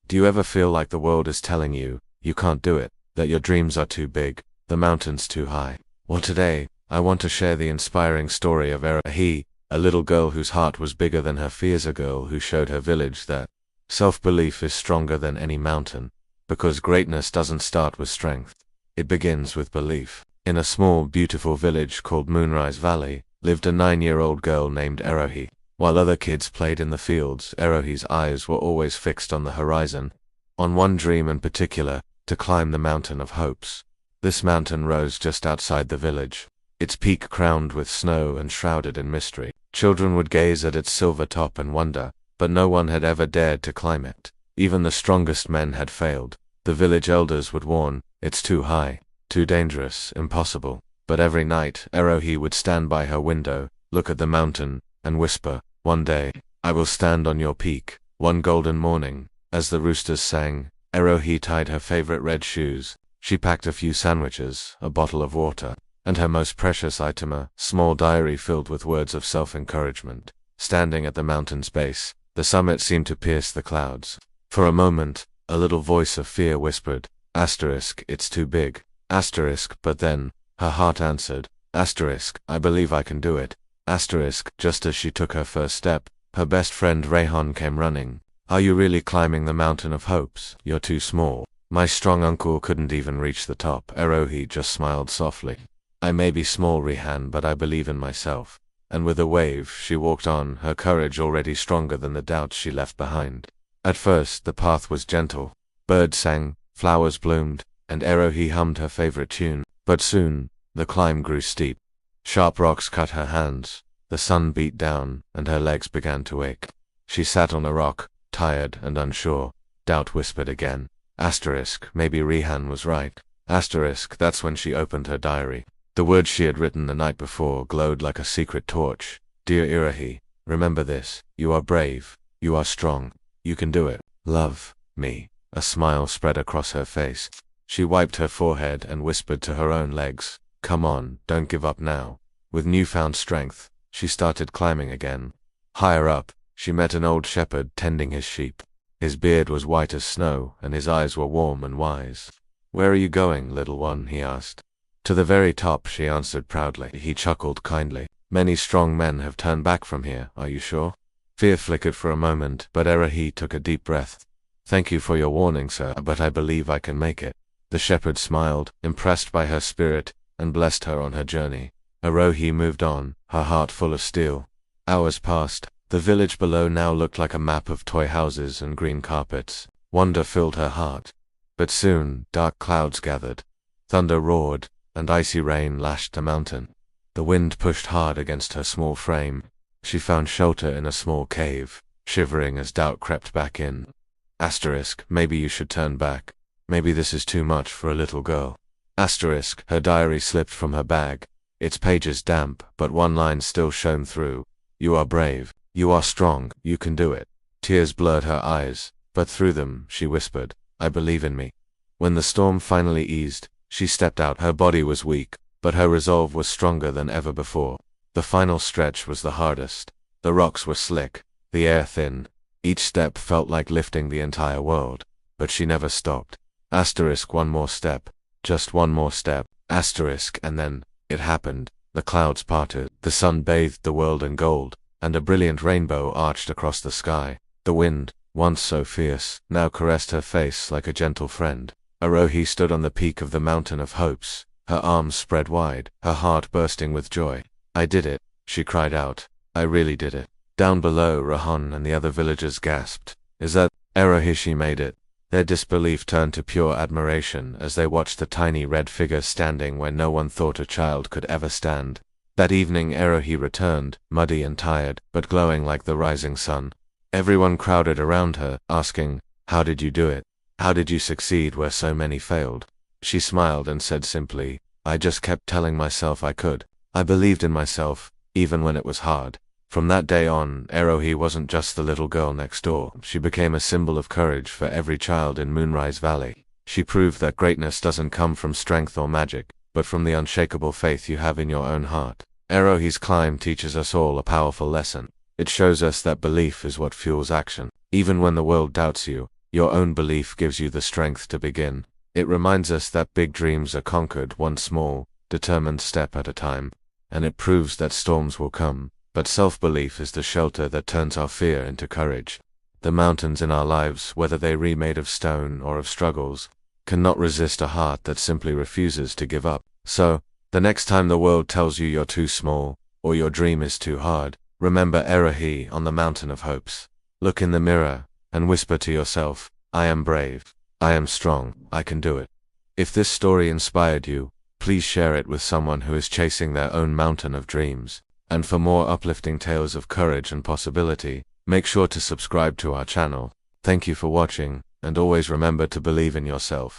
Do you ever feel like the world is telling you, you can't do it, that your dreams are too big, the mountains too high? Well, today, I want to share the inspiring story of Aarohi, a little girl whose heart was bigger than her fears, a girl who showed her village that self-belief is stronger than any mountain, because greatness doesn't start with strength. It begins with belief. In a small, beautiful village called Moonrise Valley, lived a 9-year-old girl named Aarohi. While other kids played in the fields, Aarohi's eyes were always fixed on the horizon, on one dream in particular, to climb the mountain of hopes. This mountain rose just outside the village, its peak crowned with snow and shrouded in mystery. Children would gaze at its silver top and wonder, but no one had ever dared to climb it. Even the strongest men had failed. The village elders would warn, it's too high, too dangerous, impossible. But every night, Aarohi would stand by her window, look at the mountain, and whisper, one day, I will stand on your peak. One golden morning, as the roosters sang, Aarohi tied her favorite red shoes. She packed a few sandwiches, a bottle of water, and her most precious item, a small diary filled with words of self-encouragement. Standing at the mountain's base, the summit seemed to pierce the clouds. For a moment, a little voice of fear whispered, it's too big. But then, her heart answered, I believe I can do it. Just as she took her first step, her best friend Aarohi came running. Are you really climbing the mountain of hopes? You're too small. My strong uncle couldn't even reach the top. Aarohi just smiled softly. I may be small, Aarohi, but I believe in myself. And with a wave, she walked on, her courage already stronger than the doubts she left behind. At first, the path was gentle. Birds sang, flowers bloomed, and Aarohi hummed her favorite tune. But soon, the climb grew steep. Sharp rocks cut her hands, the sun beat down, and her legs began to ache. She sat on a rock, tired and unsure. Doubt whispered again. Maybe Aarohi was right. That's when she opened her diary. The words she had written the night before glowed like a secret torch. Dear Aarohi, remember this. You are brave. You are strong. You can do it. Love me. A smile spread across her face. She wiped her forehead and whispered to her own legs, come on, don't give up now. With newfound strength, she started climbing again. Higher up, she met an old shepherd tending his sheep. His beard was white as snow, and his eyes were warm and wise. Where are you going, little one? He asked. To the very top, she answered proudly. He chuckled kindly. Many strong men have turned back from here, are you sure? Fear flickered for a moment, but Aarohi took a deep breath. Thank you for your warning, sir, but I believe I can make it. The shepherd smiled, impressed by her spirit, and blessed her on her journey. Aarohi moved on, her heart full of steel. Hours passed. The village below now looked like a map of toy houses and green carpets. Wonder filled her heart. But soon, dark clouds gathered. Thunder roared, and icy rain lashed the mountain. The wind pushed hard against her small frame. She found shelter in a small cave, shivering as doubt crept back in. Maybe you should turn back. Maybe this is too much for a little girl. Her diary slipped from her bag, its pages damp, but one line still shone through. You are brave. You are strong. You can do it. Tears blurred her eyes, but through them, she whispered, I believe in me. When the storm finally eased, she stepped out. Her body was weak, but her resolve was stronger than ever before. The final stretch was the hardest. The rocks were slick, the air thin. Each step felt like lifting the entire world, but she never stopped. One more step. Just one more step. And then, it happened. The clouds parted, the sun bathed the world in gold, and a brilliant rainbow arched across the sky. The wind, once so fierce, now caressed her face like a gentle friend. Aarohi stood on the peak of the mountain of hopes, her arms spread wide, her heart bursting with joy. I did it, she cried out. I really did it. Down below, Aarohi and the other villagers gasped. Is that Aarohi? She made it. Their disbelief turned to pure admiration as they watched the tiny red figure standing where no one thought a child could ever stand. That evening Aarohi returned, muddy and tired, but glowing like the rising sun. Everyone crowded around her, asking, how did you do it? How did you succeed where so many failed? She smiled and said simply, I just kept telling myself I could. I believed in myself, even when it was hard. From that day on, Aarohi wasn't just the little girl next door. She became a symbol of courage for every child in Moonrise Valley. She proved that greatness doesn't come from strength or magic, but from the unshakable faith you have in your own heart. Aarohi's climb teaches us all a powerful lesson. It shows us that belief is what fuels action. Even when the world doubts you, Your own belief gives you the strength to begin. It reminds us that big dreams are conquered one small, determined step at a time, and it proves that storms will come, but self-belief is the shelter that turns our fear into courage. The mountains in our lives, whether they be made of stone or of struggles, cannot resist a heart that simply refuses to give up. So, the next time the world tells you you're too small, or your dream is too hard, remember Aarohi on the mountain of hopes. Look in the mirror, and whisper to yourself, I am brave, I am strong, I can do it. If this story inspired you, please share it with someone who is chasing their own mountain of dreams. And for more uplifting tales of courage and possibility, make sure to subscribe to our channel. Thank you for watching, and always remember to believe in yourself.